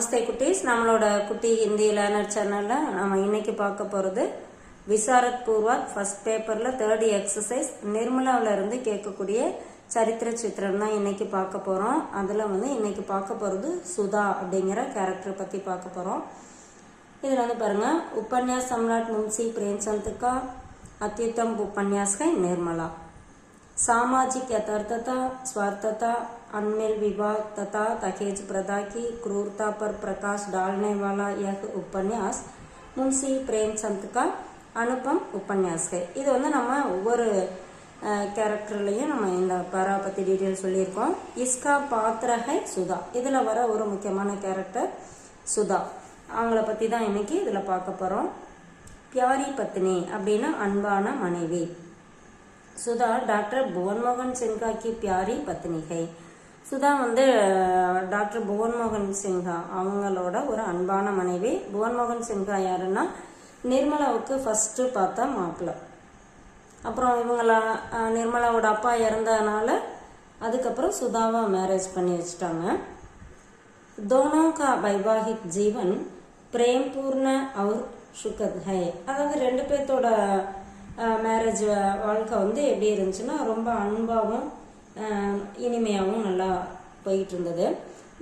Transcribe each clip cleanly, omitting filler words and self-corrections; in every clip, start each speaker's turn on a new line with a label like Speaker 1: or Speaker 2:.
Speaker 1: நமஸ்தே குட்டீஸ். நம்மளோட குட்டி ஹிந்தி லேர்னர் சேனல்ல நம்ம இன்னைக்கு பார்க்க போறது விசாரத் பூர்வாத் ஃபர்ஸ்ட் பேப்பர்ல 3rd எக்ஸசைஸ் நிர்மலாவில இருந்து கேட்கக்கூடிய சரித்திர சித்திரம் தான் இன்னைக்கு பார்க்க போறோம். அதுல இன்னைக்கு பார்க்க போறது சுதா அப்படிங்கிற கேரக்டர் பத்தி பார்க்க போறோம். இதுல பாருங்க, उपन्यास सम्राट मुंशी प्रेमचंद का अत्युत्तम उपन्यास है निर्मला. सामाजिक यथार्थता, स्वार्थता, अनमेल विवाह तथा दहेज प्रथा की क्रूरता पर प्रकाश डालने वाला यह उपन्यास मुंशी प्रेमचंद का अनुपम उपन्यास है. இது நம்ம ஒவ்வொரு கேரக்டர்லயும் நம்ம இந்த பாரா பத்தி டீடைல் சொல்லியிருக்கோம். इसका पात्र है सुधा. இதுல வர ஒரு முக்கியமான கேரக்டர் சுதா. அவங்கள பத்தி தான் இன்னைக்கு இதுல பார்க்க போறோம். प्यारी पत्नी அப்படின்னா அன்பான மனைவி. சுதா டாக்டர் புவன் மோகன் சின்ஹா की प्यारी पत्नी है. சுதா டாக்டர் புவன் மோகன் சின்ஹா அவங்களோட ஒரு அன்பான மனைவி. புவன் மோகன் சின்ஹா யாருன்னா நிர்மலாவுக்கு ஃபர்ஸ்ட் பார்த்தா மாப்பிள்ள. அப்புறம் இவங்கள நிர்மலாவோட அப்பா இறந்ததுனால அதுக்கப்புறம் சுதாவை மேரேஜ் பண்ணி வச்சுட்டாங்க. दोनों का वैवाहिक जीवन प्रेमपूर्ण और सुखद है. அதாவது ரெண்டு பேர்த்தோட மேரேஜ் வாழ்க்கை எப்படி இருந்துச்சுன்னா ரொம்ப அன்பாவும் இனிமையாகவும் நல்லா போயிட்டு இருந்தது.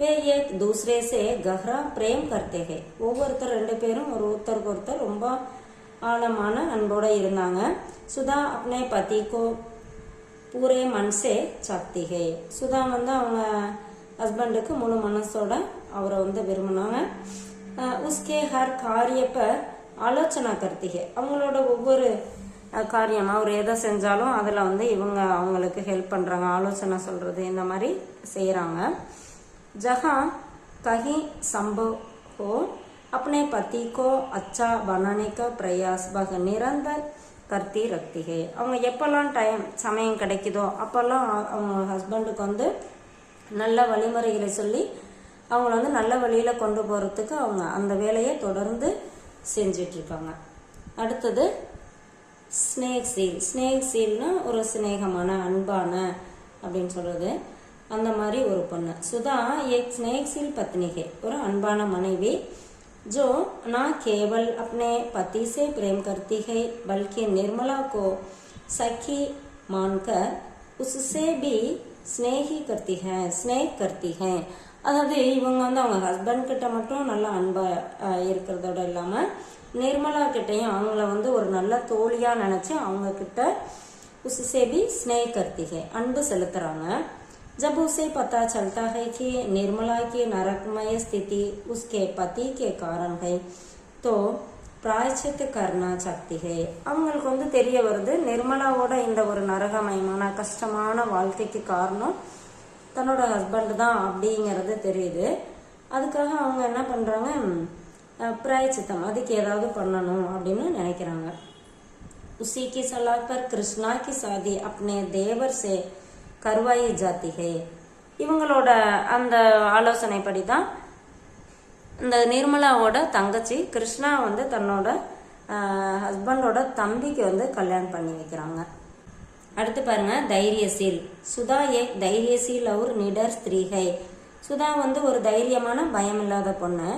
Speaker 1: वे एक दूसरे से गहरा प्रेम करते हैं. ஒவ்வொருத்தர் ரெண்டு பேரும் ஒருத்தருக்கு ஒருத்தர் ரொம்ப ஆழமான அன்போட இருந்தாங்க. சுதா अपने पति को पूरे मन से चाहती है. சுதா அவங்க ஹஸ்பண்டுக்கு முழு மனசோட அவரை விரும்பினாங்க. उसके हर कार्य पर ஆலோசனை करती है. அவங்களோட ஒவ்வொரு காரியம் அவர் எதை செஞ்சாலும் அதில் இவங்க அவங்களுக்கு ஹெல்ப் பண்ணுறாங்க, ஆலோசனை சொல்கிறது, இந்த மாதிரி செய்கிறாங்க. जहाँ कहीं संभव हो अपने पति को अच्छा बनाने का प्रयास वह निरंतर करती रखती है. அவங்க எப்பெல்லாம் சமயம் கிடைக்குதோ அப்பெல்லாம் அவங்க ஹஸ்பண்டுக்கு நல்ல வழிமுறைகளை சொல்லி அவங்கள நல்ல வழியில கொண்டு போறதுக்கு அவங்க அந்த வேலையை தொடர்ந்து செஞ்சிட்டு இருக்காங்க. அடுத்தது ஸ்னேக் சீல். ஸ்னேக் சீல்னா ஒரு சிநேகமான அன்பான அப்படின்னு சொல்றது. அந்த மாதிரி ஒரு பொண்ணு சுதா एक स्नेक सील पत्नी है. ஒரு அன்பான மனைவி. जो ना केवल अपने पति से प्रेम करती है बल्कि निर्मला को सखी मानकर उससे भी स्नेही करती है, स्नेक करती है. அதாவது இவங்க அவங்க ஹஸ்பண்ட் கிட்ட மட்டும் நல்லா அன்பா இருக்கிறதோட இல்லாம நிர்மலா கிட்டையும் அவங்கள ஒரு நல்ல தோழியா நினைச்சு அவங்க கிட்ட उससे भी स्नेह करती है, அன்பு செலுத்துறாங்க. जब उसे पता चलता है कि निर्मला की नरकमय स्थिति उसके पति के कारण है तो प्रायश्चित करना चाहती है. அவங்களுக்கு தெரிய வருது நிர்மலாவோட இந்த ஒரு நரகமயமான கஷ்டமான வாழ்க்கைக்கு காரணம் தன்னோட ஹஸ்பண்ட் தான் அப்படிங்கிறது தெரியுது. அதுக்காக அவங்க என்ன பண்றாங்க, பிராயச்சித்தம், அதுக்கு ஏதாவது பண்ணணும் அப்படின்னு நினைக்கிறாங்க. उसी की सलाह पर कृष्णा की शादी अपने देवर से करवाई जाती है. இவங்களோட அந்த ஆலோசனைப்படி தான் இந்த நிர்மலாவோட தங்கச்சி கிருஷ்ணா தன்னோட ஹஸ்பண்டோட தம்பிக்கு கல்யாணம் பண்ணி வைக்கிறாங்க. அடுத்து பாருங்க, தைரியசீல். சுதா एक தைரியசீல் और निडर स्त्री है. சுதா ஒரு தைரியமான பயம் இல்லாத பொண்ணு.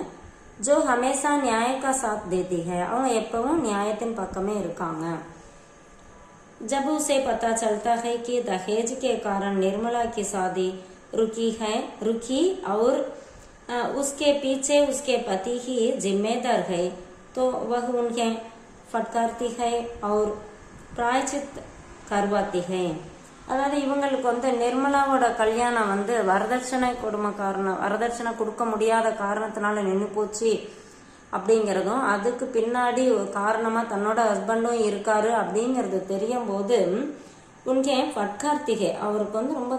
Speaker 1: जो हमेशा न्याय का साथ देती है. அவங்க எப்பவும் நியாயத்தின் பக்கமே இருக்காங்க. जब उसे पता चलता है कि दहेज के कारण निर्मला की शादी रुकी और उसके पीछे उसके पति ही जिम्मेदार है तो वह उन्हें फटकारती है और प्रायश्चित करवाती है. அதாவது இவங்களுக்கு நிர்மலாவோட கல்யாணம் வரதட்சணை வரதட்சணை கொடுக்க முடியாத காரணத்தினால நின்று போச்சு அப்படிங்கிறதும் அதுக்கு பின்னாடி ஒரு காரணமா தன்னோட ஹஸ்பண்டும் இருக்காரு அப்படிங்கிறது தெரியும் போது உன்கே ஃபட்கார்த்திகே அவருக்கு ரொம்ப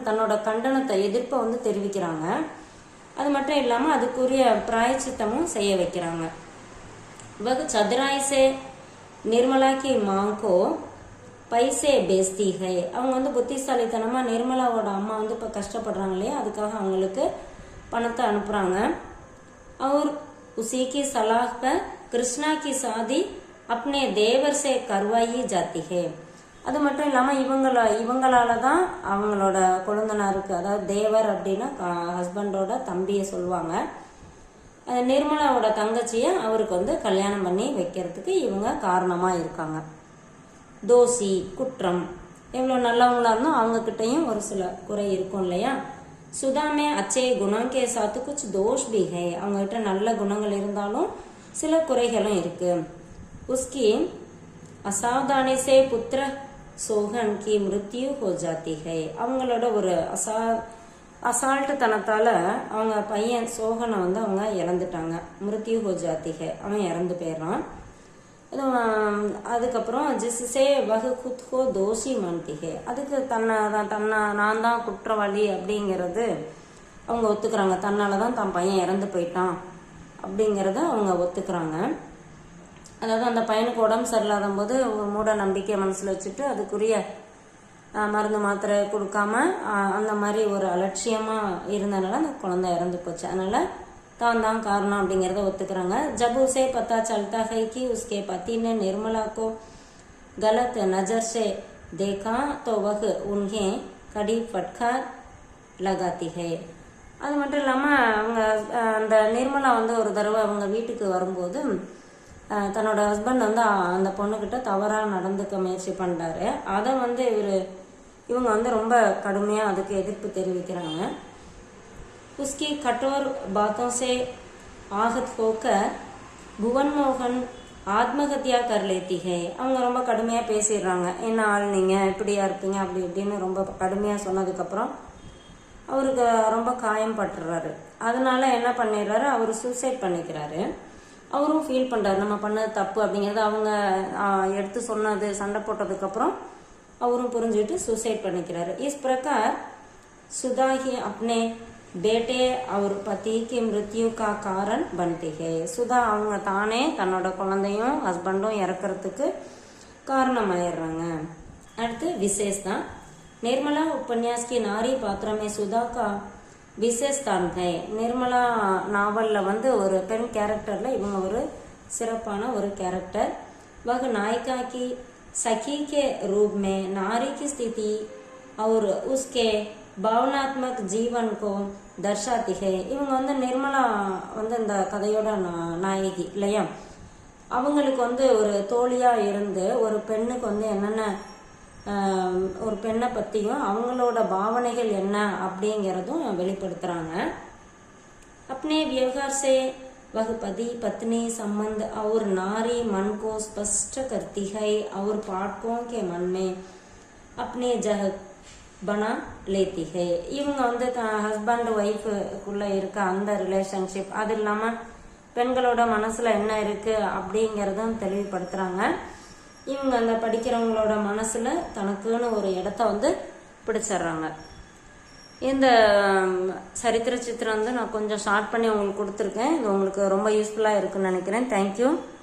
Speaker 1: தன்னோட கண்டனத்தை எதிர்ப்பை தெரிவிக்கிறாங்க. அது மட்டும் இல்லாம அதுக்குரிய பிராயச்சித்தமும் செய்ய வைக்கிறாங்க. वह चतुराई से निर्मला की मां को पैसे बेचती है. அவங்க புத்திசாலித்தனமா நிர்மலாவோட அம்மா இப்ப கஷ்டப்படுறாங்க இல்லையா, அதுக்காக அவங்களுக்கு பணத்தை அனுப்புறாங்க. और उसी की सलाह पर कृष्णा की शादी अपने देवर से करवाई जाती है. அது மட்டும் இல்லாம இவங்களால தான் அவங்களோட கொழுந்தனாருக்கு, அதாவது தேவர் அப்படின்னா ஹஸ்பண்டோட தம்பியை சொல்லுவாங்க, நிர்மலாவோட தங்கச்சியை அவருக்கு வந்து கல்யாணம் பண்ணி வைக்கிறதுக்கு இவங்க காரணமா இருக்காங்க. தோசி குற்றம், எவ்வளோ நல்லவங்களா இருந்தோம் அவங்க கிட்டையும் ஒரு சில குறை இருக்கும் இல்லையா. சுதாமே அச்சே குணம் கே சாத்து குछ दोष भी है, அவங்க கிட்ட நல்ல குணங்கள் இருந்தாலும் சில குறைகளும் இருக்கு. उसकी असावधानी से पुत्र सोहन की मृत्यु हो जाती है, அவங்களோட ஒரு அசால்ட்டு தனத்தால அவங்க பையன் சோகனை வந்து அவங்க இறந்துட்டாங்க. மிருத்யு ஹோ ஜாத்தி ஹை, அவன் இறந்து போயிடுறான். அதுக்கப்புறம் ஜிஸ்ஸே வகு குத் ஹோ தோஷி மான்தி ஹை, அதுக்கு தன்னை நான் தான் குற்றவாளி அப்படிங்கிறது அவங்க ஒத்துக்கிறாங்க. தன்னால தான் தன் பையன் இறந்து போயிட்டான் அப்படிங்கிறத அவங்க ஒத்துக்கிறாங்க. அதாவது அந்த பையனுக்கு உடம்பு சரியில்லாத போது மூட நம்பிக்கை மனசுல வச்சுட்டு அதுக்குரிய மருந்து மாத்திரை கொடுக்காம அந்த மாதிரி ஒரு அலட்சியமா இருந்தனால அந்த குழந்தை இறந்து போச்சு. அதனால தான் காரணம் அப்படிங்கறத ஒத்துக்கிறாங்க. ஜப் உसे पता चलता है कि उसके पति ने निर्मला को गलत नजर से देखा तो वह उन्हें कड़ी फटकार लगाती है. அது மட்டும் இல்லாம அவங்க அந்த நிர்மலா வந்து ஒரு தடவை அவங்க வீட்டுக்கு வரும்போது தன்னோட ஹஸ்பண்ட் வந்து அந்த பொண்ணுகிட்ட தவறா நடந்துக்க முயற்சி பண்றாரு. அதை வந்து இவங்க வந்து ரொம்ப கடுமையா அதுக்கு எதிர்ப்பு தெரிவிக்கிறாங்க. उसकी कठोर बातों से आहत होकर भुवन मोहन ஆத்மஹத்யா कर लेती है, அவங்க ரொம்ப கடுமையா பேசிடுறாங்க. என்ன ஆள் நீங்க, இப்படியா இருப்பீங்க அப்படி இப்படின்னு ரொம்ப கடுமையா சொன்னதுக்கு அப்புறம் அவருக்கு ரொம்ப காயம் பட்டுறாரு. அதனால என்ன பண்ணிடுறாரு, அவர் சூசைட் பண்ணிக்கிறாரு. அவரும் ஃபீல் பண்றாரு நம்ம பண்ணது தப்பு அப்படிங்கறது. அவங்க எடுத்து சொன்னது சண்டை போட்டதுக்கு அப்புறம் அவரும் புரிஞ்சுட்டு சூசைட் பண்ணிக்கிறாரு. இஸ் பிரகார் சுதா ही अपने बेटे और पति की मृत्यु का कारण बनती है. சுதா அவங்க தானே தன்னோட குழந்தையும் ஹஸ்பண்டும் இறக்கிறதுக்கு காரணமாயிடுறாங்க. அடுத்து விசேஷ் தான். निर्मला उपन्यास की नारी पात्र में सुधा का विशेष स्थान है. निर्मला நாவல்ல வந்து ஒரு பெண் கேரக்டர்ல இவங்க ஒரு சிறப்பான ஒரு கேரக்டர். वह नायिका की सखी के रूप में नारी की स्थिति और उसके भावनात्मक जीवन को दर्शाती है. इवங்க வந்து நிர்மலா வந்து இந்த கதையோட நாயகி இல்லையா. அவங்களுக்கு வந்து ஒரு தோழியா இருந்து ஒரு பெண்ணுக்கு வந்து என்னென்ன ஒரு பெண்ணை பத்தியும் அவங்களோட பாவனைகள் என்ன அப்படிங்கறதும் வெளிப்படுத்துறாங்க. अपने व्यवहार से वह पति पत्नी संबंध और नारी मन को स्पष्ट करती है और पाठकों के मन में अपने जगह बना लेती है. இவங்க வந்து ஹஸ்பண்ட் ஒய்ஃபுக்குள்ள இருக்க அந்த ரிலேஷன்ஷிப், அது இல்லாம பெண்களோட மனசுல என்ன இருக்கு அப்படிங்கறதும் தெளிவுபடுத்துறாங்க. இவங்க அந்த படிக்கிறவங்களோட மனசுல தனக்குன்னு ஒரு இடத்த வந்து பிடிச்சிடுறாங்க. இந்த சரித்திர சித்திரம் வந்து நான் கொஞ்சம் ஷார்ட் பண்ணி உங்களுக்கு கொடுத்துருக்கேன். இது உங்களுக்கு ரொம்ப யூஸ்ஃபுல்லா இருக்குன்னு நினைக்கிறேன். தேங்க்யூ.